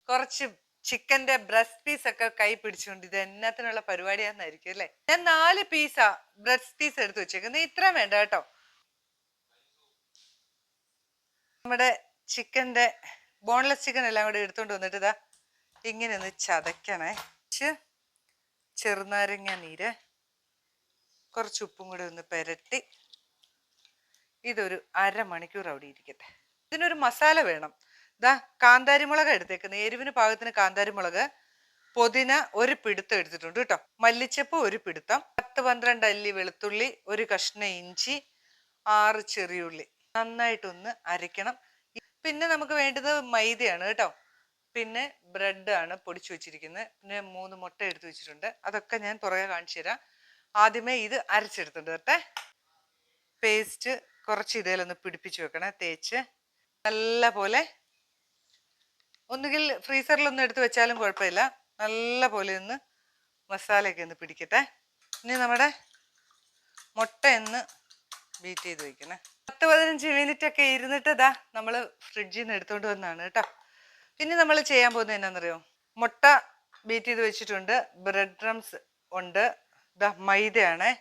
കുറച്ച് ചിക്കന്റെ breast piece ഒക്കെ കൈ പിടിച്ചുകൊണ്ട് ഇത് എന്നത്തിനുള്ള പരിപാടിയാന്നായിരിക്കും അല്ലേ. ഞാൻ 4 പീസാ ബ്രസ്റ്റ് പീസ് എടുത്ത് വെച്ചേക്കുന്നത്. ഇത്രയും വേണ്ട കേട്ടോ. നമ്മുടെ ചിക്കന്റെ ബോൺലെസ് ചിക്കൻ എല്ലാം കൂടെ എടുത്തോണ്ട് വന്നിട്ട് ഇതാ ഇങ്ങനെ ഒന്ന് ചതയ്ക്കണേ. ചെറുനാരങ്ങ നീര്, കുറച്ച് ഉപ്പും കൂടെ ഒന്ന് പുരട്ടി ഇതൊരു അരമണിക്കൂർ അവിടെ ഇരിക്കട്ടെ. ഇതിനൊരു മസാല വേണം. ഇതാ കാന്താരിമുളക് എടുത്തേക്കുന്നത്, എരിവിന് പാകത്തിന് കാന്താരിമുളക്, പുതിന ഒരു പിടുത്തം എടുത്തിട്ടുണ്ട് കേട്ടോ, മല്ലിച്ചപ്പ് ഒരു പിടുത്തം, 10-12 അല്ലി വെളുത്തുള്ളി, ഒരു കഷ്ണം ഇഞ്ചി, 6 ചെറിയുള്ളി. നന്നായിട്ടൊന്ന് അരയ്ക്കണം. പിന്നെ നമുക്ക് വേണ്ടത് മൈദയാണ് കേട്ടോ. പിന്നെ ബ്രെഡ് ആണ് പൊടിച്ചു വെച്ചിരിക്കുന്നത്. പിന്നെ 3 മുട്ട എടുത്തു വെച്ചിട്ടുണ്ട്. അതൊക്കെ ഞാൻ പുറകെ കാണിച്ചു തരാം. ആദ്യമേ ഇത് അരച്ചെടുത്തിട്ട് കേട്ടെ. പേസ്റ്റ് കുറച്ച് ഇതേലൊന്ന് പിടിപ്പിച്ച് വെക്കണേ, തേച്ച് നല്ല പോലെ. ഒന്നുകിൽ ഫ്രീസറിലൊന്നും എടുത്ത് വെച്ചാലും കുഴപ്പമില്ല. നല്ല പോലെ ഒന്ന് മസാലയൊക്കെ ഒന്ന് പിടിക്കട്ടെ. ഇനി നമ്മുടെ മുട്ട ഒന്ന് ബീറ്റ് ചെയ്ത് വയ്ക്കണേ. 10-15 മിനിറ്റ് ഒക്കെ ഇരുന്നിട്ട് ഇതാ നമ്മൾ ഫ്രിഡ്ജിൽ നിന്ന് എടുത്തോണ്ട് വന്നാണ് കേട്ടോ. ഇനി നമ്മൾ ചെയ്യാൻ പോകുന്നത് എന്നാന്നറിയോ, മുട്ട ബീറ്റ് ചെയ്ത് വെച്ചിട്ടുണ്ട്, ബ്രെഡ് ക്രംസ് ഉണ്ട്, ഇതാ മൈദയാണേ.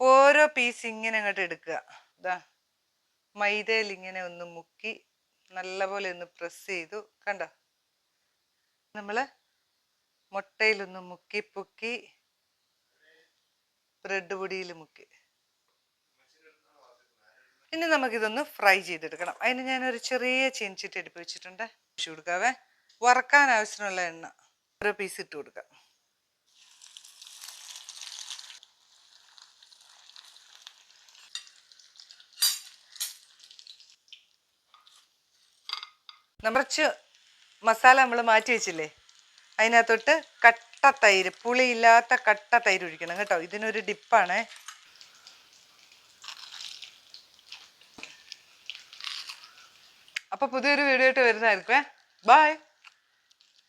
ഓരോ പീസ് ഇങ്ങനെ അങ്ങോട്ട് എടുക്കുക. ഇതാ മൈദയിൽ ഇങ്ങനെ ഒന്ന് മുക്കി നല്ലപോലെ ഒന്ന് പ്രസ് ചെയ്തു. കണ്ടോ, നമ്മൾ മുട്ടയിലൊന്ന് മുക്കി പൊക്കി ബ്രെഡ് പൊടിയിൽ മുക്കി. ഇനി നമുക്കിതൊന്ന് ഫ്രൈ ചെയ്തെടുക്കണം. അതിന് ഞാനൊരു ചെറിയ ചീനിച്ചിട്ട് എടുപ്പ് വെച്ചിട്ടുണ്ട്. ഒഴിച്ചു കൊടുക്കാവേ. വറക്കാൻ ആവശ്യമുള്ള എണ്ണ ഓരോ പീസ് ഇട്ട് കൊടുക്കാം. കുറച്ച് മസാല നമ്മൾ മാറ്റി വെച്ചില്ലേ, അതിനകത്തോട്ട് കട്ട തൈര്, പുളിയില്ലാത്ത കട്ട തൈര് ഒഴിക്കണം കേട്ടോ. ഇതിനൊരു ഡിപ്പാണേ. അപ്പൊ പുതിയൊരു വീഡിയോ ആയിട്ട് വരുന്നതായിരിക്കും. ബൈ.